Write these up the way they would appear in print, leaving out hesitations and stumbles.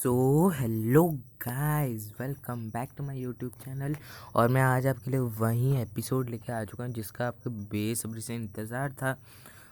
So hello guys, welcome back to my YouTube channel. और मैं आज आपके लिए वही एपिसोड लेके आ चुका हूँ जिसका आपको बेसब्री से इंतज़ार था।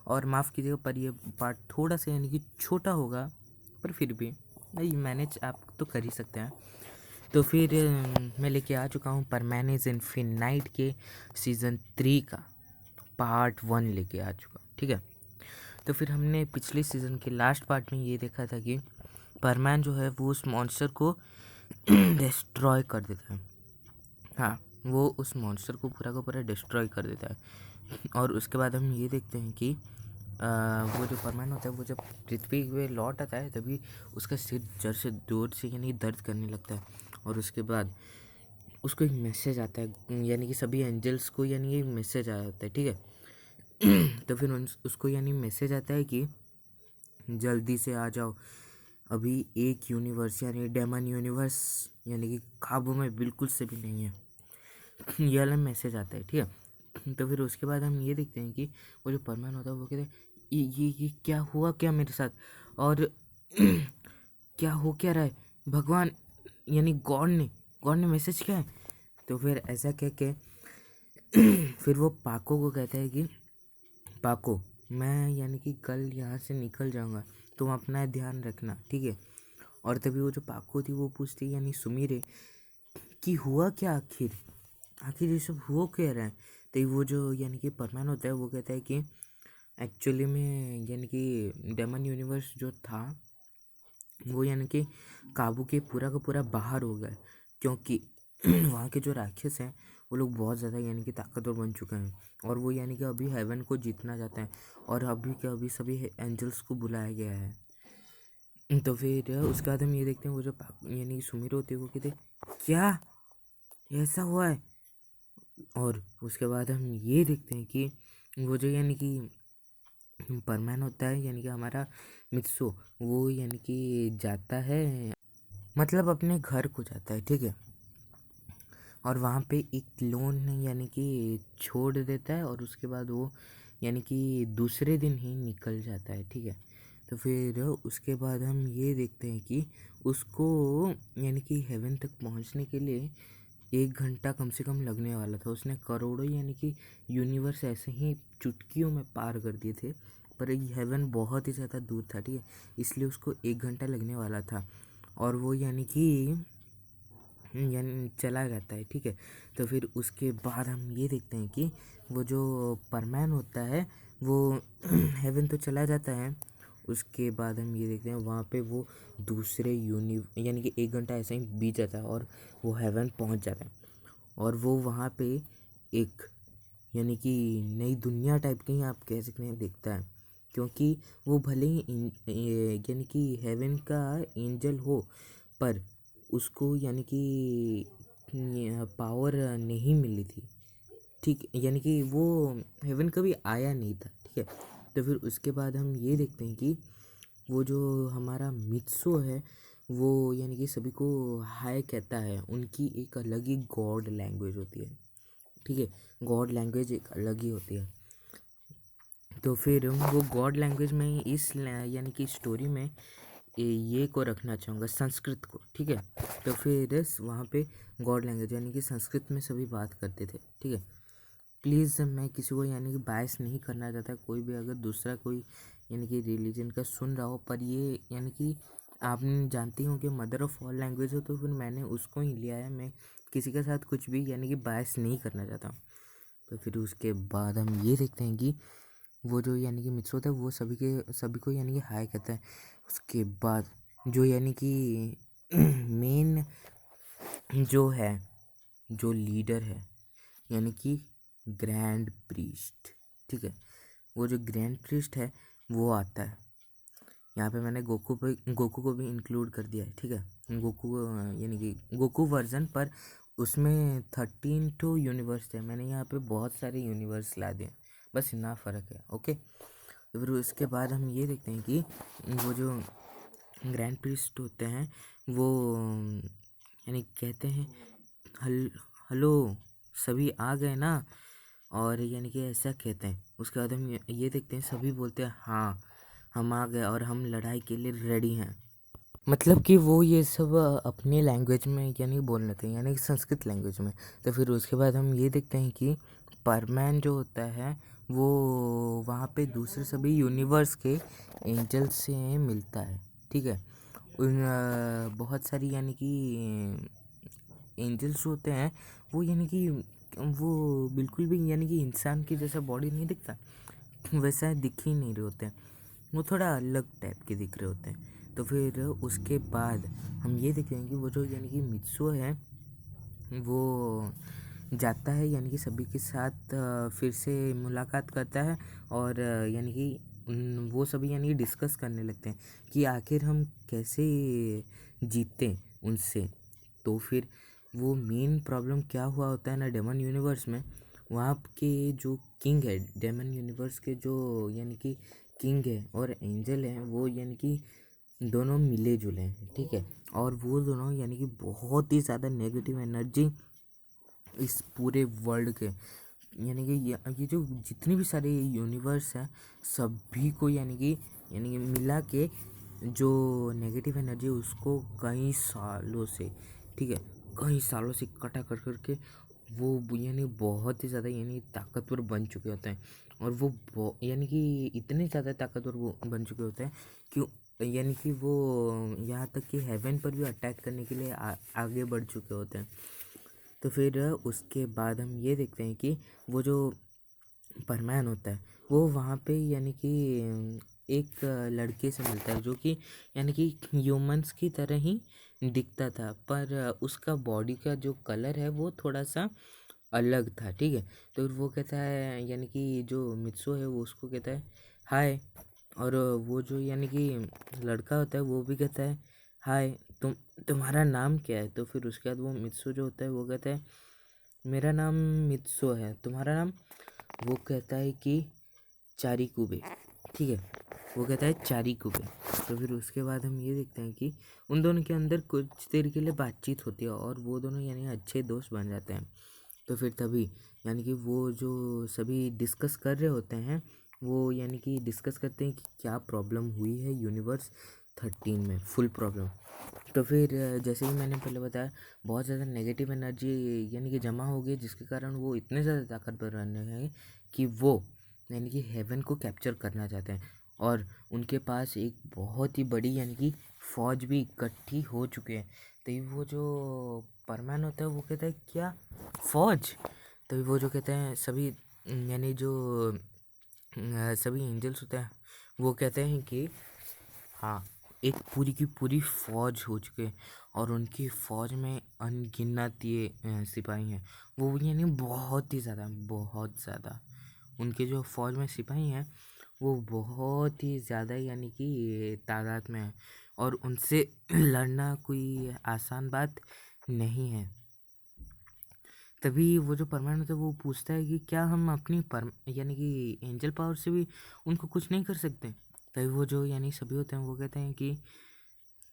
और माफ़ कीजिएगा पर ये पार्ट थोड़ा सा यानी कि छोटा होगा, पर फिर भी नहीं मैनेज आप तो कर ही सकते हैं। तो फिर मैं लेके आ चुका हूँ परमानेंस इनफिनाइट के सीज़न 3 का पार्ट 1 लेके आ चुका हूँ, ठीक है। तो फिर हमने पिछले सीज़न के लास्ट पार्ट में ये देखा था कि परमैन जो है वो उस मॉन्स्टर को डिस्ट्रॉय कर देता है। हाँ, वो उस मॉन्स्टर को पूरा का पूरा डिस्ट्रॉय कर देता है। और उसके बाद हम ये देखते हैं कि वो जो परमैन होता है वो जब पृथ्वी पे लौट आता है तभी उसका सिर जड़ से जोर से यानी दर्द करने लगता है। और उसके बाद उसको एक मैसेज आता है, यानी कि सभी एंजल्स को यानी एक मैसेज आया होता है, ठीक है। तो फिर उसको यानी मैसेज आता है कि जल्दी से आ जाओ, अभी एक यूनिवर्स यानी डेमन यूनिवर्स यानी कि काबू में बिल्कुल से भी नहीं है। ये वाला मैसेज आता है, ठीक है। तो फिर उसके बाद हम ये देखते हैं कि वो जो परमान होता है वो कहते हैं ये क्या हुआ क्या मेरे साथ, और क्या हो क्या रहा है भगवान, यानी गॉड ने मैसेज किया है। तो फिर ऐसा कह के फिर वो पाको को कहता है कि पाको, मैं यानी कि कल यहाँ से निकल जाऊँगा, तुम अपना ध्यान रखना, ठीक है। और तभी वो जो पाको थी वो पूछती यानी सुमीरे कि हुआ क्या आखिर, ये सब हुआ क्या रहा है। तो वो जो यानी कि परमान होता है वो कहता है कि एक्चुअली में यानी कि डेमन यूनिवर्स जो था वो यानी कि काबू के पूरा का पूरा बाहर हो गया है, क्योंकि वहाँ के जो राक्षस हैं वो लोग बहुत ज़्यादा यानी कि ताकतवर बन चुके हैं। और वो यानी कि अभी हेवन को जीतना चाहते हैं, और अभी के अभी सभी एंजल्स को बुलाया गया है। तो फिर उसके बाद हम ये देखते हैं वो जो यानी कि सुमीर होती है वो कहते क्या ऐसा हुआ है। और उसके बाद हम ये देखते हैं कि वो जो यानी कि परमान होता है यानी कि हमारा मित्सो, वो यानी कि जाता है, मतलब अपने घर को जाता है, ठीक है। और वहाँ पे एक लोन यानी कि छोड़ देता है, और उसके बाद वो यानी कि दूसरे दिन ही निकल जाता है, ठीक है। तो फिर उसके बाद हम ये देखते हैं कि उसको यानी कि हेवन तक पहुँचने के लिए 1 घंटा कम से कम लगने वाला था। उसने करोड़ों यानी कि यूनिवर्स ऐसे ही चुटकियों में पार कर दिए थे, पर हेवन बहुत ही ज़्यादा दूर था, ठीक है। इसलिए उसको 1 घंटा लगने वाला था, और वो यानी कि यानी चला जाता है, ठीक है। तो फिर उसके बाद हम ये देखते हैं कि वो जो परमैन होता है वो हेवन तो चला जाता है। उसके बाद हम ये देखते हैं वहाँ पे वो दूसरे यानी कि 1 घंटा ऐसे ही बीत जाता है और वो हेवन पहुँच जाता है। और वो वहाँ पे एक यानी कि नई दुनिया टाइप की आप कह सकते हैं दिखता है, क्योंकि वो भले ही यानी कि हेवन का एंजल हो, पर उसको यानी कि पावर नहीं मिली थी, ठीक, यानी कि वो हेवन कभी आया नहीं था, ठीक है। तो फिर उसके बाद हम ये देखते हैं कि वो जो हमारा मित्सो है वो यानी कि सभी को हाय कहता है। उनकी एक अलग ही गॉड लैंग्वेज होती है, ठीक है। गॉड लैंग्वेज एक अलग ही होती है। तो फिर वो गॉड लैंग्वेज में यानी कि स्टोरी में ये को रखना चाहूँगा, संस्कृत को, ठीक है। तो फिर वहाँ पे गॉड लैंग्वेज यानी कि संस्कृत में सभी बात करते थे, ठीक है। प्लीज़ मैं किसी को यानी कि बायस नहीं करना चाहता, कोई भी अगर दूसरा कोई यानी कि रिलीजन का सुन रहा हो, पर ये यानी कि आप जानती हो कि मदर ऑफ ऑल लैंग्वेज हो, तो फिर मैंने उसको ही लिया है। मैं किसी के साथ कुछ भी यानी कि बायस नहीं करना चाहता हूँ। तो फिर उसके बाद हम ये देखते हैं कि वो जो यानी कि मित्र होता है वो सभी को यानी कि हाय कहता है। उसके बाद जो यानी कि मेन जो है, जो लीडर है यानी कि ग्रैंड प्रीस्ट, ठीक है। वो जो ग्रैंड प्रीस्ट है वो आता है। यहाँ पे मैंने गोकू को भी इंक्लूड कर दिया है, ठीक है। गोकू यानी कि गोकू वर्जन, पर उसमें 13 यूनिवर्स है, मैंने यहाँ पे बहुत सारे यूनिवर्स ला दिए, बस इतना फ़र्क है, ओके। तो फिर उसके बाद हम ये देखते हैं कि वो जो ग्रैंड प्रीस्ट होते हैं वो यानी कहते हैं हेलो सभी आ गए ना, और यानी कि ऐसा कहते हैं। उसके बाद हम ये देखते हैं सभी बोलते हैं हाँ हम आ गए और हम लड़ाई के लिए रेडी हैं। मतलब कि वो ये सब अपने लैंग्वेज में यानी बोल लेते हैं, यानी कि संस्कृत लैंग्वेज में। तो फिर उसके बाद हम ये देखते हैं कि परमैन जो होता है वो वहाँ पे दूसरे सभी यूनिवर्स के एंजल से मिलता है। ठीक है, उन बहुत सारी यानी कि एंजल्स होते हैं, वो यानी कि वो बिल्कुल भी यानी कि इंसान की जैसा बॉडी नहीं दिखता, वैसा दिख ही नहीं रहे होते हैं, वो थोड़ा अलग टाइप के दिख रहे होते हैं। तो फिर उसके बाद हम ये देखते हैं कि वो जो यानी कि मित्सो है वो जाता है यानी कि सभी के साथ फिर से मुलाकात करता है, और यानी कि वो सभी यानी कि डिस्कस करने लगते हैं कि आखिर हम कैसे जीतें उनसे। तो फिर वो मेन प्रॉब्लम क्या हुआ होता है ना डेमन यूनिवर्स में, वहाँ के जो किंग है डेमन यूनिवर्स के, जो यानी कि किंग है और एंजल है, वो यानी कि दोनों मिले जुले हैं। ठीक है, और वो दोनों यानी कि बहुत ही ज़्यादा नेगेटिव एनर्जी इस पूरे वर्ल्ड के, यानी कि ये जो जितनी भी सारे यूनिवर्स हैं सभी को यानी कि मिला के जो नेगेटिव एनर्जी उसको कई सालों से, ठीक है, कई सालों से इकट्ठा कर करके वो यानी बहुत ही ज़्यादा यानी ताकतवर बन चुके होते हैं। और वो यानी कि इतने ज़्यादा ताकतवर वो बन चुके होते हैं कि यानी कि वो यहाँ तक कि हेवन पर भी अटैक करने के लिए आगे बढ़ चुके होते हैं। तो फिर उसके बाद हम ये देखते हैं कि वो जो परमान होता है वो वहाँ पे यानी कि एक लड़के से मिलता है जो कि यानी कि ह्यूमंस की तरह ही दिखता था, पर उसका बॉडी का जो कलर है वो थोड़ा सा अलग था। ठीक है, तो वो कहता है यानी कि जो मित्सो है वो उसको कहता है हाय, और वो जो यानी कि लड़का होता है वो भी कहता है हाय, तुम्हारा नाम क्या है। तो फिर उसके बाद वो मित्सो जो होता है वो कहता है मेरा नाम मित्सो है, तुम्हारा नाम। वो कहता है कि चारिकुबे। ठीक है, वो कहता है चारिकुबे। तो फिर उसके बाद हम ये देखते हैं कि उन दोनों के अंदर कुछ देर के लिए बातचीत होती है और वो दोनों यानी अच्छे दोस्त बन जाते हैं। तो फिर तभी यानी कि वो जो सभी डिस्कस कर रहे होते हैं वो यानी कि डिस्कस करते हैं कि क्या प्रॉब्लम हुई है यूनिवर्स 13 में, फुल प्रॉब्लम। तो फिर जैसे कि मैंने पहले बताया बहुत ज़्यादा नेगेटिव एनर्जी यानी कि जमा हो गई, जिसके कारण वो इतने ज़्यादा ताकतवर रहने लगे कि वो यानी कि हेवन को कैप्चर करना चाहते हैं, और उनके पास एक बहुत ही बड़ी यानी कि फ़ौज भी इकट्ठी हो चुके हैं। तो ये वो जो परमान होता है वो कहता है क्या फ़ौज। तो वो जो कहते हैं सभी यानी जो सभी एंजल्स होते हैं वो कहते हैं कि हाँ, एक पूरी की पूरी फ़ौज हो चुके हैं, और उनकी फ़ौज में अनगिनत ये सिपाही हैं। वो भी यानी बहुत ज़्यादा उनके जो फ़ौज में सिपाही हैं वो बहुत ही ज़्यादा यानी कि तादाद में है, और उनसे लड़ना कोई आसान बात नहीं है। तभी वो जो परमानेंट होता है वो पूछता है कि क्या हम अपनी यानी कि एंजल पावर से भी उनको कुछ नहीं कर सकते। तभी वो जो यानी सभी होते हैं वो कहते हैं कि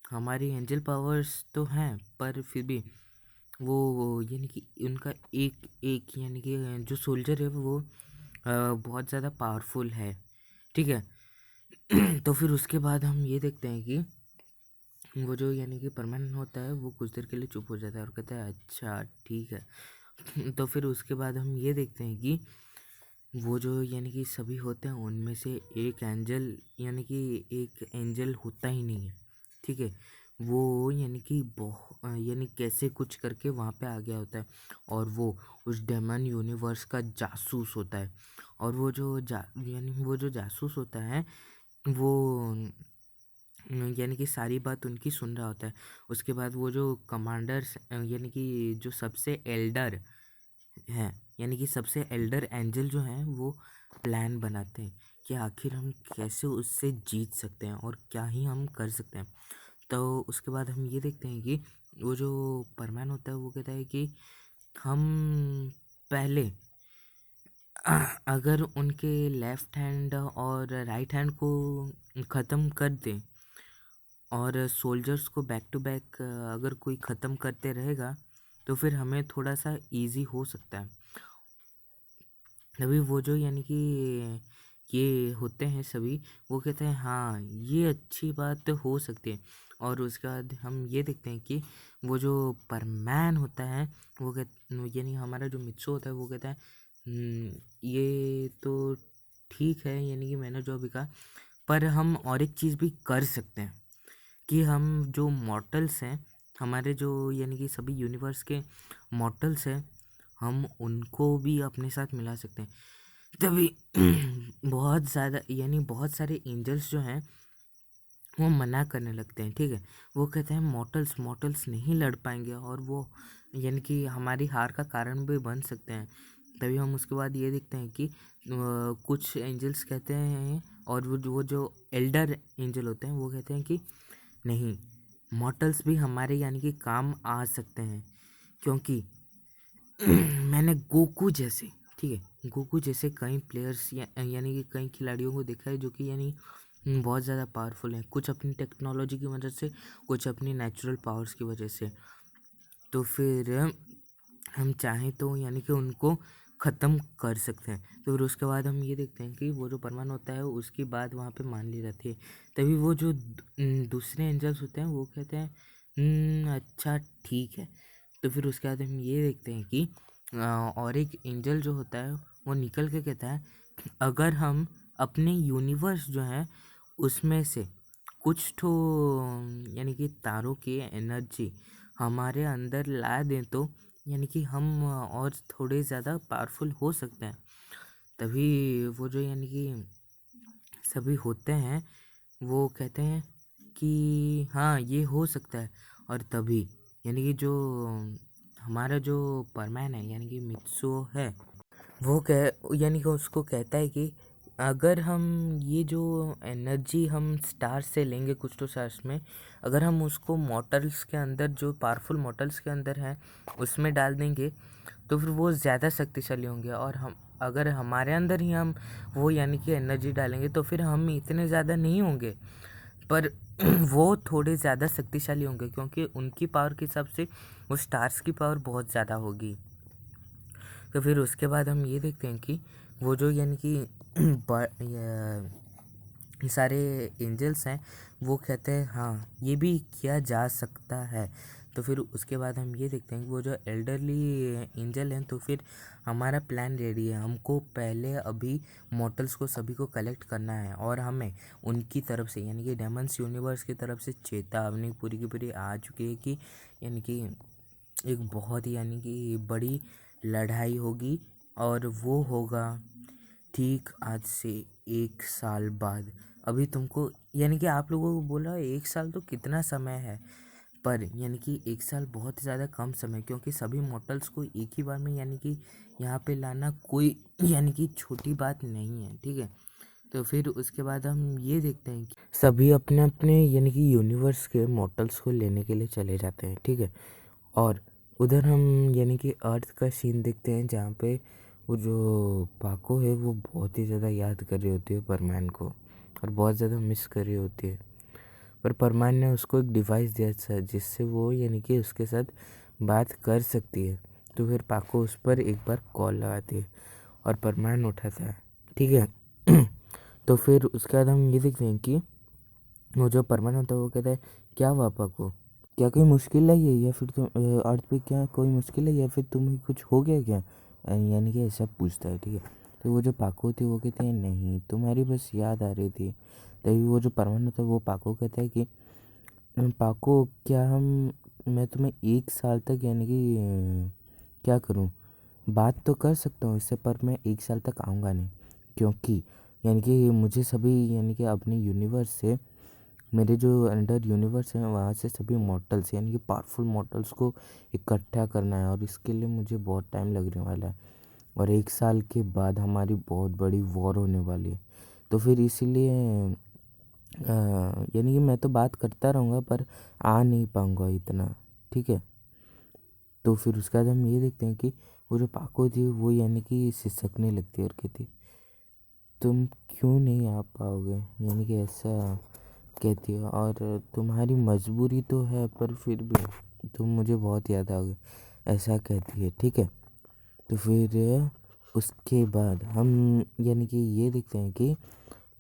हमारी एंजल पावर्स तो हैं, पर फिर भी वो यानी कि उनका एक एक यानी कि जो सोल्जर है वो बहुत ज़्यादा पावरफुल है। ठीक है, तो फिर उसके बाद हम ये देखते हैं कि वो जो यानी कि परमानेंट होता है वो कुछ देर के लिए चुप हो जाता है और कहता है अच्छा ठीक है। तो फिर उसके बाद हम ये देखते हैं कि वो जो यानी कि सभी होते हैं उनमें से एक एंजल यानी कि एक एंजल होता ही नहीं है। ठीक है, वो यानी कि यानी कैसे कुछ करके वहाँ पे आ गया होता है, और वो उस डेमन यूनिवर्स का जासूस होता है। और वो जो जासूस होता है वो यानी कि सारी बात उनकी सुन रहा होता है। उसके बाद वो जो कमांडर्स यानी कि जो सबसे एल्डर हैं, यानी कि सबसे एल्डर एंजल जो हैं वो प्लान बनाते हैं कि आखिर हम कैसे उससे जीत सकते हैं और क्या ही हम कर सकते हैं। तो उसके बाद हम ये देखते हैं कि वो जो परमान होता है वो कहता है कि हम पहले अगर उनके लेफ्ट हैंड और राइट हैंड को ख़त्म कर दें, और सोल्जर्स को बैक टू बैक अगर कोई ख़त्म करते रहेगा तो फिर हमें थोड़ा सा इजी हो सकता है। अभी वो जो यानी कि ये होते हैं सभी, वो कहते हैं हाँ ये अच्छी बात हो सकती है। और उसके बाद हम ये देखते हैं कि वो जो परमैन होता है वो यानी हमारा जो मित्सु होता है वो कहता है ये तो ठीक है, यानी कि मैंने जो अभी कहा, पर हम और एक चीज़ भी कर सकते हैं कि हम जो मॉर्टल्स हैं, हमारे जो यानी कि सभी यूनिवर्स के मॉर्टल्स हैं, हम उनको भी अपने साथ मिला सकते हैं। तभी बहुत ज़्यादा यानी बहुत सारे एंजल्स जो हैं वो मना करने लगते हैं, ठीक है। वो कहते हैं मॉर्टल्स नहीं लड़ पाएंगे और वो यानी कि हमारी हार का कारण भी बन सकते हैं। तभी हम उसके बाद ये देखते हैं कि कुछ एंजल्स कहते हैं, और वो जो एल्डर एंजल होते हैं वो कहते हैं कि नहीं, मॉर्टल्स भी हमारे यानी कि काम आ सकते हैं, क्योंकि मैंने गोकू जैसे, ठीक है, गोकू जैसे कई प्लेयर्स यानी कि कई खिलाड़ियों को देखा है जो कि यानी बहुत ज़्यादा पावरफुल हैं, कुछ अपनी टेक्नोलॉजी की वजह से, कुछ अपनी नेचुरल पावर्स की वजह से। तो फिर हम चाहें तो यानी कि उनको ख़त्म कर सकते हैं। तो फिर उसके बाद हम ये देखते हैं कि वो जो परमाणु होता है उसकी बात वहाँ पे मान ली जाती है। तभी वो जो दूसरे एंजल्स होते हैं वो कहते हैं अच्छा ठीक है। तो फिर उसके बाद हम ये देखते हैं कि और एक एंजल जो होता है वो निकल के कहता है अगर हम अपने यूनिवर्स जो है उसमें से कुछ तो यानी कि तारों की एनर्जी हमारे अंदर ला दें तो यानी कि हम और थोड़े ज़्यादा पावरफुल हो सकते हैं। तभी वो जो यानी कि सभी होते हैं वो कहते हैं कि हाँ ये हो सकता है। और तभी यानी कि जो हमारा जो परमैन है यानी कि मित्सुओ है वो यानी कि उसको कहता है कि अगर हम ये जो एनर्जी हम स्टार्स से लेंगे, कुछ तो स्टार्स में, अगर हम उसको मॉर्टल्स के अंदर, जो पावरफुल मॉर्टल्स के अंदर हैं, उसमें डाल देंगे तो फिर वो ज़्यादा शक्तिशाली होंगे। और हम अगर हमारे अंदर ही हम वो यानी कि एनर्जी डालेंगे तो फिर हम इतने ज़्यादा नहीं होंगे, पर वो थोड़े ज़्यादा शक्तिशाली होंगे, क्योंकि उनकी पावर के हिसाब से वो स्टार्स की पावर बहुत ज़्यादा होगी। तो फिर उसके बाद हम ये देखते हैं कि वो जो यानी कि ये सारे एंजल्स हैं वो कहते हैं हाँ ये भी किया जा सकता है। तो फिर उसके बाद हम ये देखते हैं कि वो जो एल्डरली एंजल हैं, तो फिर हमारा प्लान रेडी है। हमको पहले अभी मॉर्टल्स को सभी को कलेक्ट करना है और हमें उनकी तरफ से यानी कि डेमन्स यूनिवर्स की तरफ से चेतावनी पूरी की पूरी आ चुकी है कि यानी कि एक बहुत ही यानी कि बड़ी लड़ाई होगी, और वो होगा ठीक आज से 1 साल बाद। अभी तुमको यानी कि आप लोगों को बोला 1 साल तो कितना समय है, पर यानी कि 1 साल बहुत ज़्यादा कम समय, क्योंकि सभी मॉर्टल्स को एक ही बार में यानी कि यहाँ पे लाना कोई यानी कि छोटी बात नहीं है, ठीक है। तो फिर उसके बाद हम ये देखते हैं कि सभी अपने अपने यानी कि यूनिवर्स के मॉर्टल्स को लेने के लिए चले जाते हैं, ठीक है। और उधर हम यानी कि अर्थ का सीन देखते हैं जहाँ पे वो जो पाको है वो बहुत ही ज़्यादा याद कर रही होती है परमान को, और बहुत ज़्यादा मिस कर रही होती है। पर परमान ने उसको एक डिवाइस दिया था जिससे वो यानी कि उसके साथ बात कर सकती है। तो फिर पाको उस पर एक बार कॉल लगाती है और परमान उठाता है, ठीक है। तो फिर उसके बाद हम ये देखते हैं कि वो जो परमान होता है वो कहता है क्या हुआ पाको, क्या कोई मुश्किल आई है, या फिर तुम अर्थ पे क्या कोई मुश्किल है, या फिर तुम्हें कुछ हो गया क्या, यानी कि ऐसा पूछता है, ठीक है। तो वो जो पाको होती है वो कहते हैं नहीं, तुम्हारी बस याद आ रही थी। तभी वो जो परमानेंट होता है वो पाको कहता है कि पाको क्या मैं तुम्हें 1 साल तक यानी कि क्या करूं, बात तो कर सकता हूँ इससे, पर मैं 1 साल तक आऊँगा नहीं, क्योंकि यानी कि मुझे सभी यानी कि अपने यूनिवर्स से, मेरे जो अंडर यूनिवर्स हैं वहाँ से सभी मॉर्टल्स यानी कि पावरफुल मॉर्टल्स को इकट्ठा करना है, और इसके लिए मुझे बहुत टाइम लगने वाला है, और 1 साल के बाद हमारी बहुत बड़ी वॉर होने वाली है। तो फिर इसीलिए यानी कि मैं तो बात करता रहूँगा पर आ नहीं पाऊँगा इतना, ठीक है। तो फिर उसके बाद हम ये देखते हैं कि वो जो पाको थी वो यानी कि सिसकने लगती है और कहती तुम क्यों नहीं आ पाओगे, यानी कि ऐसा कहती है, और तुम्हारी मजबूरी तो है पर फिर भी तुम मुझे बहुत याद आओगे, ऐसा कहती है, ठीक है। तो फिर उसके बाद हम यानी कि ये देखते हैं कि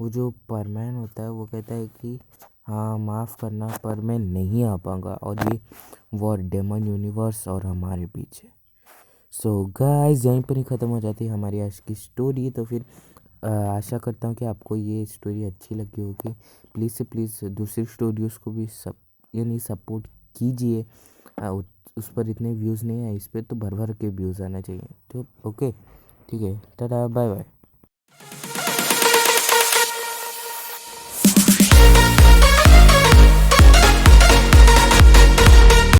वो जो परमैन होता है वो कहता है कि हाँ माफ़ करना पर मैं नहीं आ पाऊँगा, और ये वॉर डेमन यूनिवर्स और हमारे बीच है। सो गाइस यहीं पर ही ख़त्म हो जाती है हमारी आज की स्टोरी। तो फिर आशा करता हूँ कि आपको ये स्टोरी अच्छी लगी होगी। प्लीज़ से प्लीज़ दूसरी स्टोरीज़ को भी यानी सपोर्ट कीजिए। उस पर इतने व्यूज़ नहीं है, इस पर तो भर भर के व्यूज़ आना चाहिए। तो ओके, ठीक है, टाटा, बाय बाय।